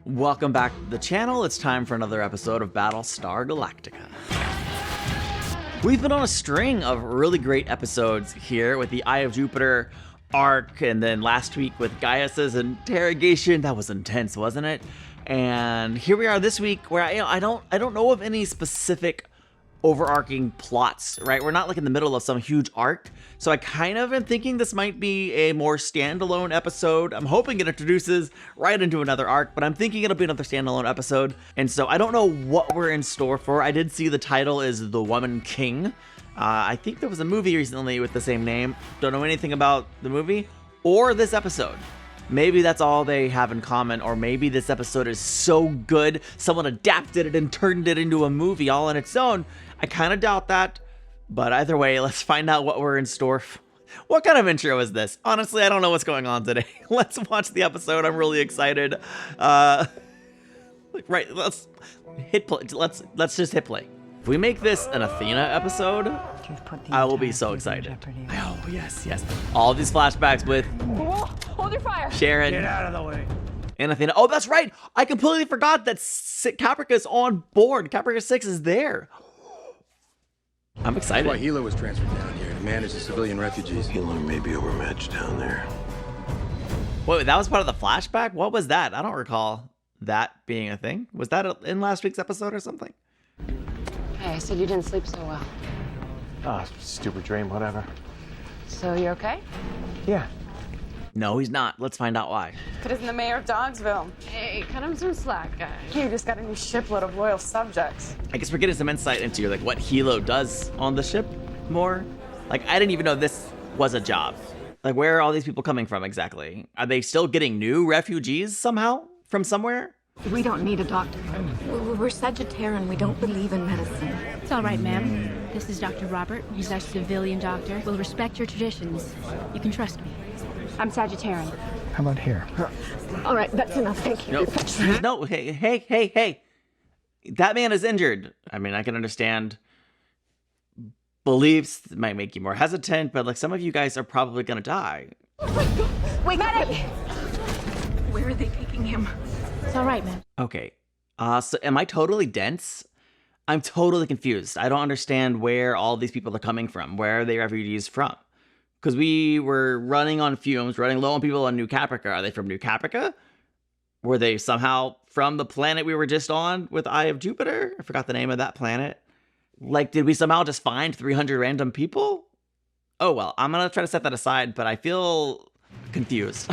Welcome back to the channel. It's time for another episode of Battlestar Galactica. We've been on a string of really great episodes here with the Eye of Jupiter arc, and then last week with Gaius's interrogation. That was intense, wasn't it? And here we are this week where I don't know of any specific overarching plots, right? We're not like in the middle of some huge arc. So I kind of am thinking this might be a more standalone episode. I'm hoping it introduces right into another arc, but I'm thinking it'll be another standalone episode. And so I don't know what we're in store for. I did see the title is The Woman King. I think there was a movie recently with the same name. Don't know anything about the movie or this episode. Maybe that's all they have in common, or maybe this episode is so good, someone adapted it and turned it into a movie all on its own. I kind of doubt that, but either way, let's find out what we're in store for. What kind of intro is this? Honestly, I don't know what's going on today. Let's watch the episode. I'm really excited. Right, let's hit play. Let's just hit play. If we make this an Athena episode, I will be so excited. Oh, yes. All these flashbacks with Hold your fire. Sharon. Get out of the way. And Athena. Oh, that's right. I completely forgot that Caprica is on board. Caprica 6 is there. I'm excited. That's why Helo was transferred down here to manage the civilian refugees. Helo may be overmatched down there. Wait, that was part of the flashback? What was that? I don't recall that being a thing. Was that in last week's episode or something? Hey, I said you didn't sleep so well. Oh, stupid dream, whatever. So you okay? Yeah. No, he's not. Let's find out why. But isn't the mayor of Dogsville? Hey, cut him some slack, guys. You just got a new shipload of loyal subjects. I guess we're getting some insight into like what Helo does on the ship more. Like, I didn't even know this was a job. Like, where are all these people coming from exactly? Are they still getting new refugees somehow from somewhere? We don't need a doctor. We're Sagittarian. We don't believe in medicine. It's all right, ma'am. This is Dr. Robert. He's our civilian doctor. We'll respect your traditions. You can trust me. I'm Sagittarian. How about here? All right, that's enough. Thank you. No, hey. That man is injured. I mean, I can understand beliefs that might make you more hesitant, but like some of you guys are probably gonna die. Wait, medic! Where are they taking him? It's all right, ma'am. Okay. So am I totally dense? I'm totally confused. I don't understand where all these people are coming from. Where are they refugees from? Because we were running on fumes, running low on people on New Caprica. Are they from New Caprica? Were they somehow from the planet we were just on with Eye of Jupiter? I forgot the name of that planet. Like, did we somehow just find 300 random people? Oh, well, I'm going to try to set that aside, but I feel confused.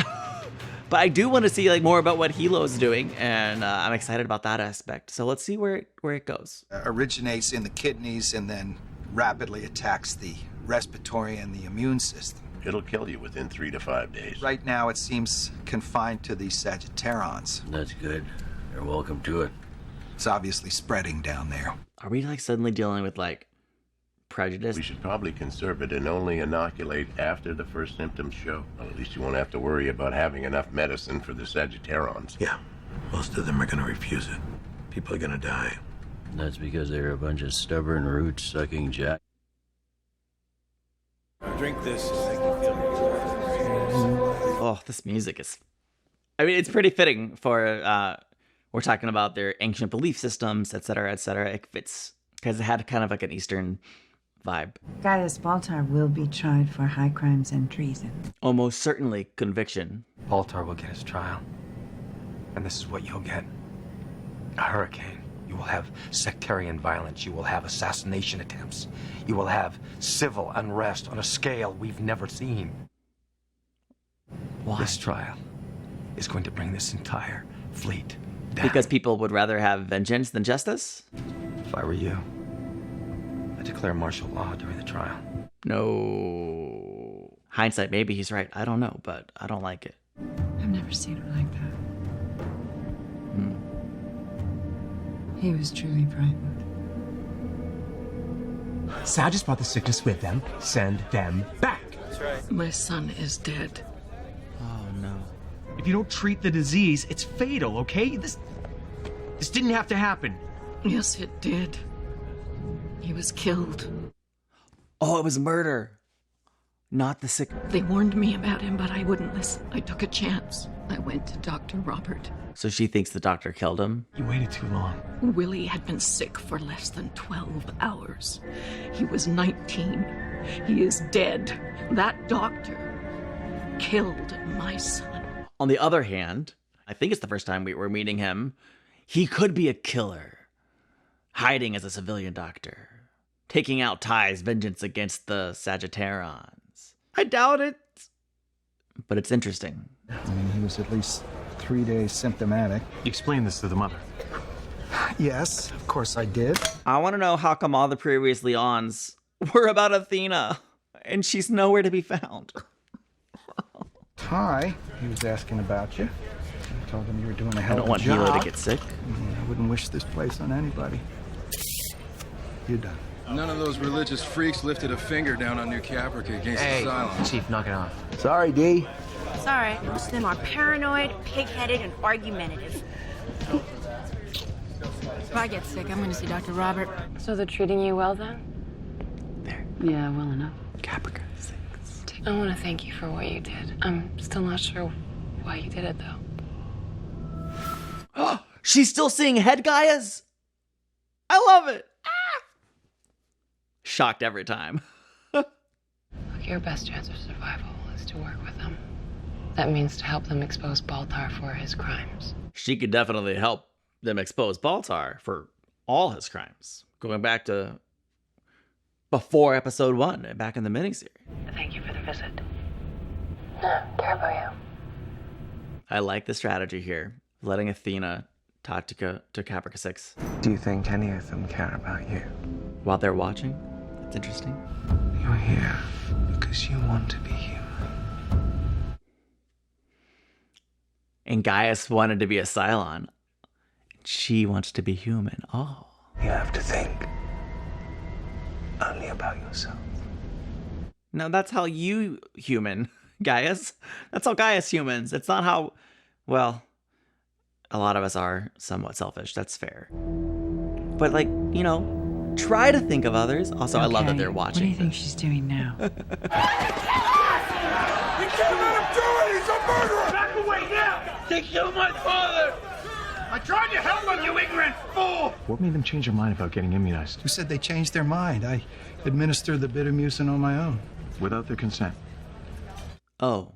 But I do want to see like more about what Helo's doing, and I'm excited about that aspect. So let's see where it goes. Originates in the kidneys and then rapidly attacks the respiratory and the immune system. It'll kill you within 3 to 5 days. Right now, it seems confined to the Sagittarians. That's good. You're welcome to it. It's obviously spreading down there. Are we like suddenly dealing with like prejudice? We should probably conserve it and only inoculate after the first symptoms show. Well, at least you won't have to worry about having enough medicine for the Sagittarians. Yeah, most of them are gonna refuse it. People are gonna die. That's because they're a bunch of stubborn, root-sucking jack. Drink this. Oh, this music is... I mean, it's pretty fitting for... we're talking about their ancient belief systems, etc., etc. It fits, because it had kind of like an Eastern vibe. Gaius Baltar will be tried for high crimes and treason. Almost certainly conviction. Baltar will get his trial. And this is what you'll get. A hurricane. You will have sectarian violence. You will have assassination attempts. You will have civil unrest on a scale we've never seen. Why? This trial is going to bring this entire fleet down. Because people would rather have vengeance than justice? If I were you, I'd declare martial law during the trial. No. Hindsight, maybe he's right. I don't know, but I don't like it. I've never seen him like that. He was truly frightened. Sagittarius brought the sickness with them. Send them back. That's right. My son is dead. Oh, no. If you don't treat the disease, it's fatal, okay? This didn't have to happen. Yes, it did. He was killed. Oh, it was murder. Not the sick. They warned me about him, but I wouldn't listen. I took a chance. I went to Dr. Robert. So she thinks the doctor killed him? You waited too long. Willie had been sick for less than 12 hours. He was 19. He is dead. That doctor killed my son. On the other hand, I think it's the first time we're meeting him. He could be a killer, hiding as a civilian doctor, taking out Ty's vengeance against the Sagittarians. I doubt it, but it's interesting. I mean, he was at least 3 days symptomatic. You explained this to the mother. Yes, of course I did. I want to know how come all the previously ons were about Athena, and she's nowhere to be found. Ty, he was asking about you. I told him you were doing a hell I of don't a job. want Helo to get sick. I wouldn't wish this place on anybody. You're done. None of those religious freaks lifted a finger down on New Caprica against the Cylon. Chief, knock it off. Sorry, D. It's all right. Most of them are paranoid, pig-headed, and argumentative. If I get sick, I'm going to see Dr. Robert. So they're treating you well then? There. Yeah, well enough. Caprica Six. I want to thank you for what you did. I'm still not sure why you did it, though. She's still seeing head Gaias? I love it. Shocked every time. Look, your best chance of survival is to work with them. That means to help them expose Baltar for his crimes. She could definitely help them expose Baltar for all his crimes. Going back to before episode 1, back in the miniseries. Thank you for the visit. No, care about you. I like the strategy here. Letting Athena talk to Caprica 6. Do you think any of them care about you? While they're watching? That's interesting. You're here because you want to be human. And Gaius wanted to be a Cylon. She wants to be human. Oh. You have to think only about yourself. No, that's how you human, Gaius. That's how Gaius humans. It's not how, well, a lot of us are somewhat selfish. That's fair. But like, you know, try to think of others. Also, I love that they're watching. What do you think she's doing now? You can't let him do it! He's a murderer! Back away now! They killed my father! I tried to help him, you ignorant fool! What made them change their mind about getting immunized? Who said they changed their mind? I administered the Betamucin on my own. Without their consent. Oh.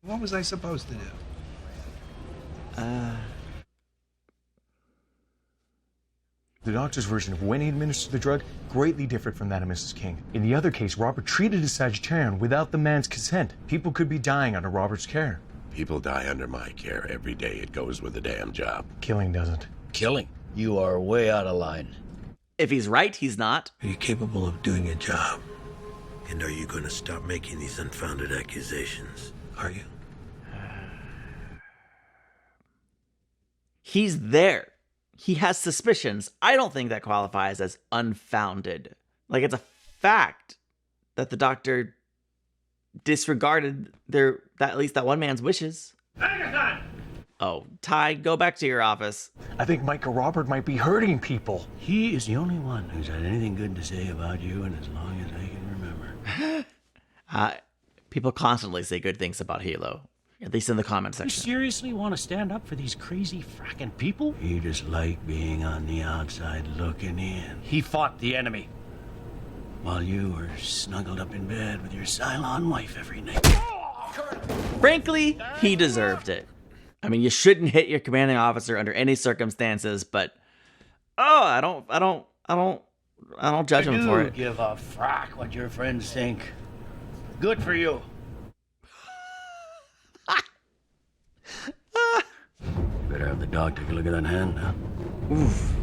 What was I supposed to do? The doctor's version of when he administered the drug greatly differed from that of Mrs. King. In the other case, Robert treated a Sagittarian without the man's consent. People could be dying under Robert's care. People die under my care every day. It goes with the damn job. Killing doesn't. Killing? You are way out of line. If he's right, he's not. Are you capable of doing a job? And are you going to stop making these unfounded accusations? Are you? He's there. He has suspicions. I don't think that qualifies as unfounded. Like, it's a fact that the doctor disregarded at least that one man's wishes. Oh, Ty, go back to your office. I think Micah Robert might be hurting people. He is the only one who's had anything good to say about you in as long as I can remember. People constantly say good things about Helo. At least in the comment You section. seriously want to stand up for these crazy fracking people? You just like being on the outside looking in. He fought the enemy while you were snuggled up in bed with your Cylon wife every night. Frankly, he deserved it. I mean, you shouldn't hit your commanding officer under any circumstances, but I don't judge him for it. Give a frack what your friends think. Good for you. Better have the doctor look at that hand now. Oof.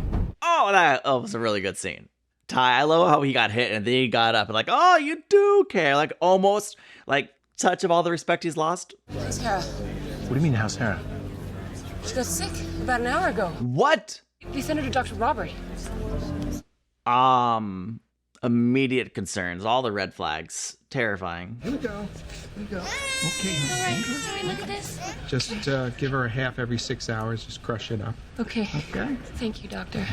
Oh, that was a really good scene. Ty, I love how he got hit and then he got up and like, oh, you do care. Like almost like touch of all the respect he's lost. Sarah, What do you mean, how's Sarah? she got sick about an hour ago. What? They sent her to Dr. Robert. Immediate concerns, all the red flags, terrifying. Here we go. Okay. Sorry, look at this. Just give her a half every 6 hours. Just crush it up. Okay. Okay. Thank you, Doctor.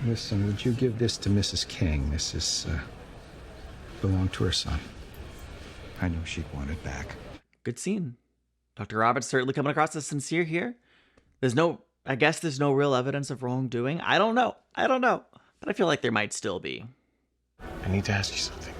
Listen, would you give this to Mrs. King? This is belong to her son. I know she'd want it back. Good scene. Dr. Roberts certainly coming across as sincere here. I guess there's no real evidence of wrongdoing. I don't know. But I feel like there might still be. I need to ask you something.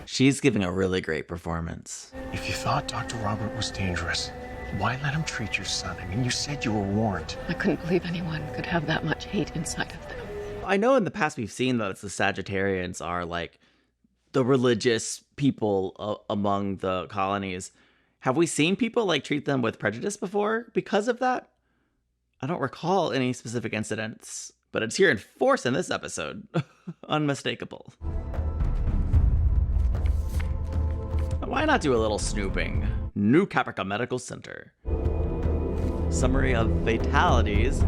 She's giving a really great performance. If you thought Dr. Robert was dangerous, why let him treat your son? I mean, you said you were warned. I couldn't believe anyone could have that much hate inside of them. I know in the past we've seen that the Sagittarians are like the religious people among the colonies. Have we seen people like treat them with prejudice before because of that? I don't recall any specific incidents, but it's here in force in this episode. Unmistakable. Why not do a little snooping? New Caprica Medical Center. Summary of fatalities.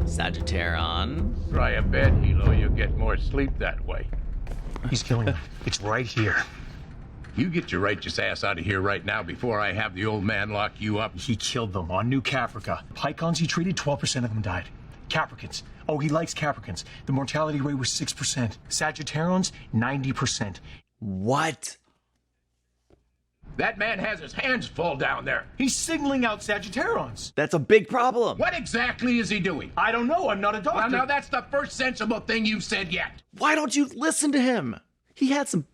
Sagittarian. Try a bed, Helo. You'll get more sleep that way. He's killing them. It's right here. You get your righteous ass out of here right now before I have the old man lock you up. He killed them on New Caprica. Pycons he treated, 12% of them died. Capricans. Oh, he likes Capricans. The mortality rate was 6%. Sagittarians, 90%. What? That man has his hands full down there. He's signaling out Sagittarians. That's a big problem. What exactly is he doing? I don't know. I'm not a doctor. Well, now that's the first sensible thing you've said yet. Why don't you listen to him? He had some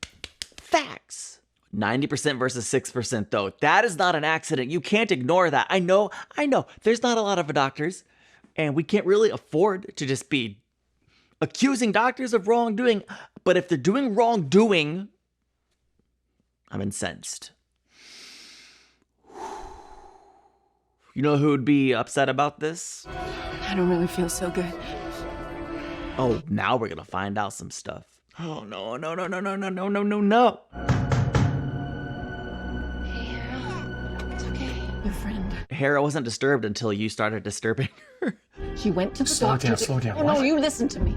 facts. 90% versus 6% though. That is not an accident. You can't ignore that. I know. There's not a lot of doctors, and we can't really afford to just be accusing doctors of wrongdoing. But if they're doing wrongdoing, I'm incensed. You know who would be upset about this? I don't really feel so good. Oh, now we're gonna find out some stuff. Oh, no. Hey, Hero. It's okay. Your friend. Hera wasn't disturbed until you started disturbing her. She went to the Slow doctor. down, slow down. Oh, What? no, you listen to me.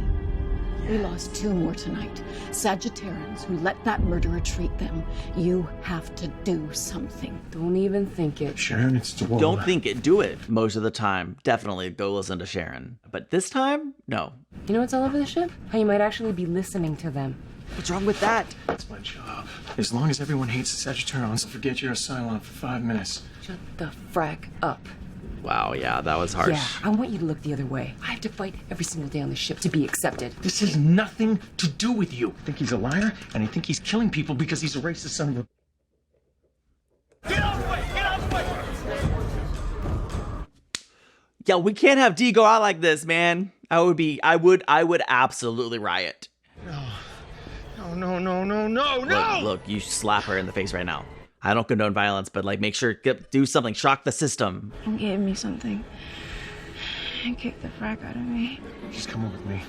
We lost 2 more tonight. Sagittarians who let that murderer treat them. You have to do something. Don't even think it. Sharon, it's Dwola. Don't think it, do it. Most of the time, definitely go listen to Sharon. But this time, no. You know what's all over the ship? How you might actually be listening to them. What's wrong with that? That's my job. As long as everyone hates the Sagittarians, I'll forget you're a Cylon for 5 minutes. Shut the frack up. Wow, yeah, that was harsh. Yeah, I want you to look the other way. I have to fight every single day on the ship to be accepted. This has nothing to do with you. I think he's a liar, and I think he's killing people because he's a racist son of a... Get out of the way! Get out of the way! Yeah, we can't have D go out like this, man. I would absolutely riot. No! Look, you slap her in the face right now. I don't condone violence, but like, make sure, do something, shock the system. He gave me something and kicked the frack out of me. She's coming with me.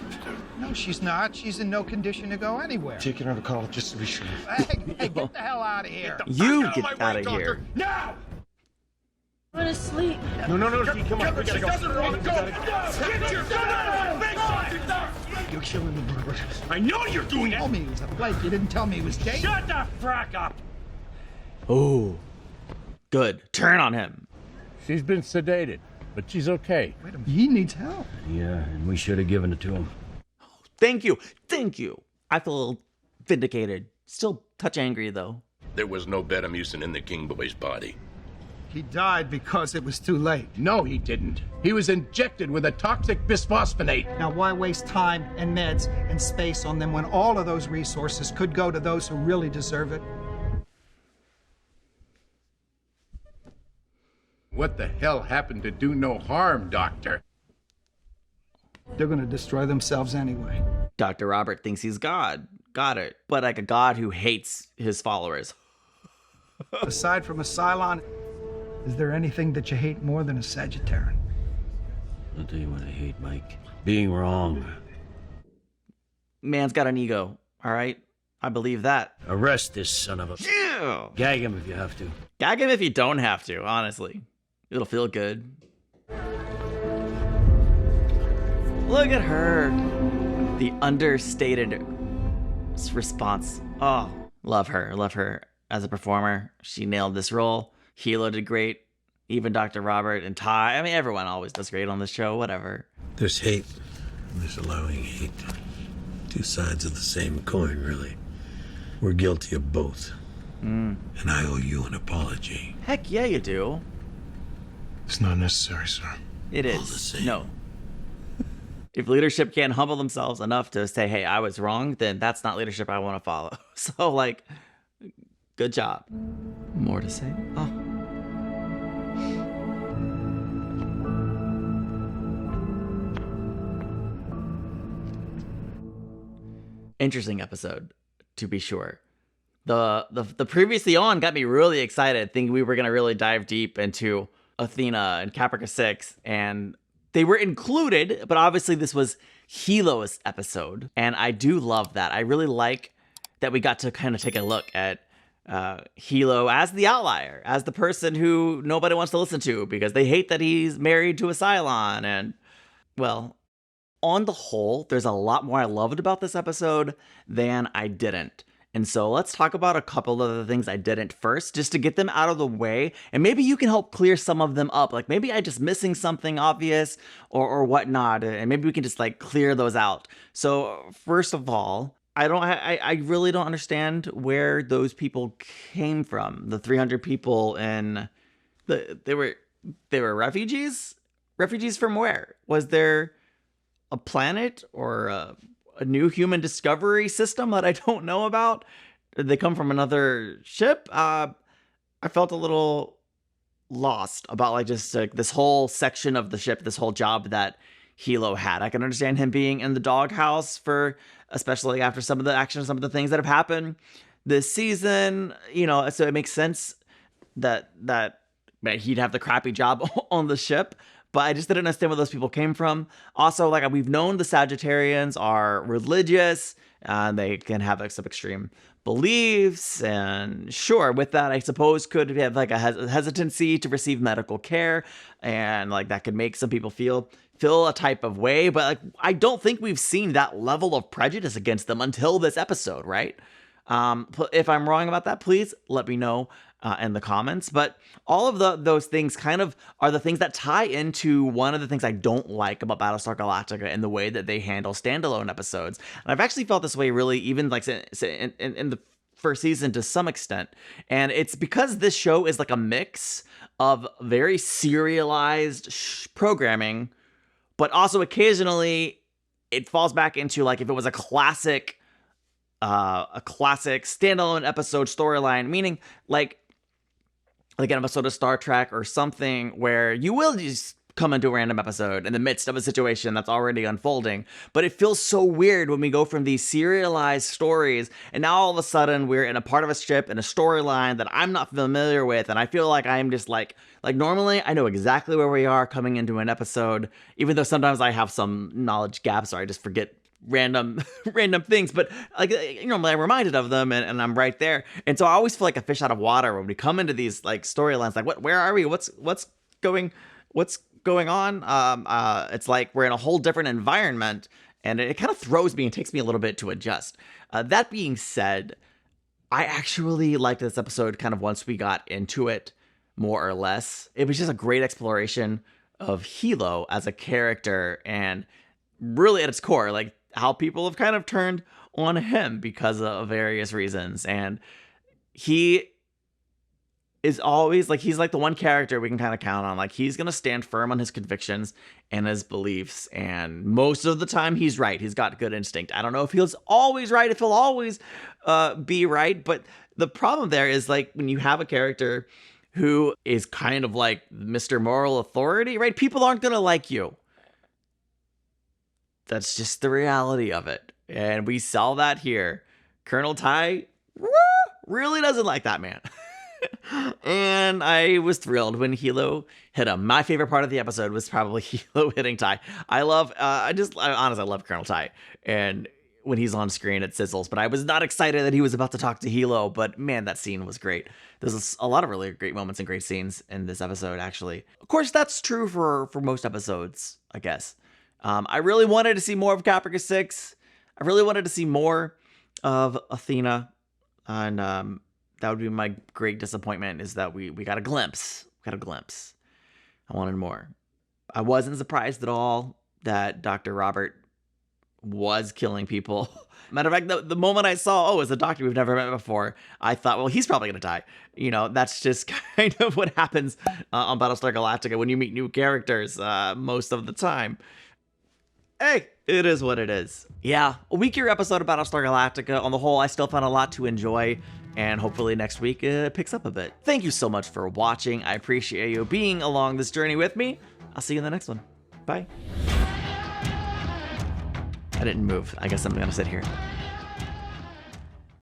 No, she's not. She's in no condition to go anywhere. Taking her to college just to be sure. Hey, get the hell out of here. You get out of here. Now! I want to sleep. No, G, come on. We gotta go. Doesn't want to go. Get your gun out of the face! You're killing them, Robert. I know you're doing You it! told me he was a flake. You didn't tell me he was gay. Shut the frack up! Oh, good. Turn on him. She's been sedated, but she's okay. Wait a minute. He needs help. Yeah, and we should have given it to him. Thank you. I feel a little vindicated. Still touch angry, though. There was no Betamucin in the King Boy's body. He died because it was too late. No, he didn't. He was injected with a toxic bisphosphonate. Now, why waste time and meds and space on them when all of those resources could go to those who really deserve it? What the hell happened to do no harm, Doctor? They're going to destroy themselves anyway. Dr. Robert thinks he's God. Got it. But like a God who hates his followers. Aside from a Cylon, is there anything that you hate more than a Sagittarian? I'll tell you what I hate, Mike. Being wrong. Man's got an ego, all right? I believe that. Arrest this son of a... Yeah! Gag him if you have to. Gag him if you don't have to, honestly. It'll feel good. Look at her. The understated response. Oh, love her. Love her as a performer. She nailed this role. Helo did great. Even Dr. Robert and Ty. I mean, everyone always does great on this show. Whatever. There's hate, and there's allowing hate. Two sides of the same coin, really. We're guilty of both. And I owe you an apology. Heck yeah, you do. It's not necessary, sir. It is. No. If leadership can't humble themselves enough to say, hey, I was wrong, then that's not leadership I want to follow. So, like, good job. More to say? Oh. Interesting episode, to be sure. The previously on got me really excited, thinking we were going to really dive deep into Athena and Caprica Six, and they were included, but obviously this was Helo's episode, and I do love that. I really like that we got to kind of take a look at Helo as the outlier, as the person who nobody wants to listen to because they hate that he's married to a Cylon, and, well, on the whole, there's a lot more I loved about this episode than I didn't. And so let's talk about a couple of the things I didn't first, just to get them out of the way. And maybe you can help clear some of them up. Like maybe I just missing something obvious or whatnot. And maybe we can just like clear those out. So first of all, I really don't understand where those people came from. The 300 people and they were refugees? Refugees from where? Was there a planet or a new human discovery system that I don't know about? Did they come from another ship? I felt a little lost about like just like this whole section of the ship, this whole job that Helo had. I can understand him being in the doghouse for, especially after some of the action, some of the things that have happened this season, you know, so it makes sense that he'd have the crappy job on the ship. But I just didn't understand where those people came from. Also, like we've known the Sagittarians are religious, and they can have like some extreme beliefs. And sure, with that, I suppose could have like a hesitancy to receive medical care, and like that could make some people feel a type of way. But like I don't think we've seen that level of prejudice against them until this episode, right? If I'm wrong about that, please let me know in the comments. But all of those things kind of are the things that tie into one of the things I don't like about Battlestar Galactica and the way that they handle standalone episodes. And I've actually felt this way really even like in the first season to some extent. And it's because this show is like a mix of very serialized programming, but also occasionally it falls back into like if it was a classic standalone episode storyline, meaning like an episode of Star Trek or something where you will just come into a random episode in the midst of a situation that's already unfolding. But it feels so weird when we go from these serialized stories and now all of a sudden we're in a part of a ship in a storyline that I'm not familiar with, and I feel like I'm just like normally I know exactly where we are coming into an episode, even though sometimes I have some knowledge gaps or I just forget random things, but like normally I'm reminded of them and I'm right there. And so I always feel like a fish out of water when we come into these like storylines, like where are we? What's going on? It's like we're in a whole different environment, and it kind of throws me and takes me a little bit to adjust. That being said, I actually liked this episode kind of once we got into it, more or less. It was just a great exploration of Helo as a character, and really at its core, like how people have kind of turned on him because of various reasons. And he is always like, he's like the one character we can kind of count on. Like he's going to stand firm on his convictions and his beliefs. And most of the time he's right. He's got good instinct. I don't know if he's always right, if he'll always be right. But the problem there is like when you have a character who is kind of like Mr. Moral Authority, right? People aren't going to like you. That's just the reality of it. And we saw that here. Colonel Ty really doesn't like that man. And I was thrilled when Helo hit him. My favorite part of the episode was probably Helo hitting Ty. I honestly love Colonel Ty. And when he's on screen, it sizzles. But I was not excited that he was about to talk to Helo. But man, that scene was great. There's a lot of really great moments and great scenes in this episode, actually. Of course, that's true for most episodes, I guess. I really wanted to see more of Caprica Six. I really wanted to see more of Athena. And that would be my great disappointment, is that we got a glimpse. I wanted more. I wasn't surprised at all that Dr. Robert was killing people. Matter of fact, the moment I saw, oh, it's a doctor we've never met before, I thought, well, he's probably going to die. You know, that's just kind of what happens on Battlestar Galactica when you meet new characters most of the time. Hey, it is what it is. Yeah, a weaker episode of Battlestar Galactica. On the whole, I still found a lot to enjoy, and hopefully next week it picks up a bit. Thank you so much for watching. I appreciate you being along this journey with me. I'll see you in the next one. Bye. I didn't move. I guess I'm gonna sit here.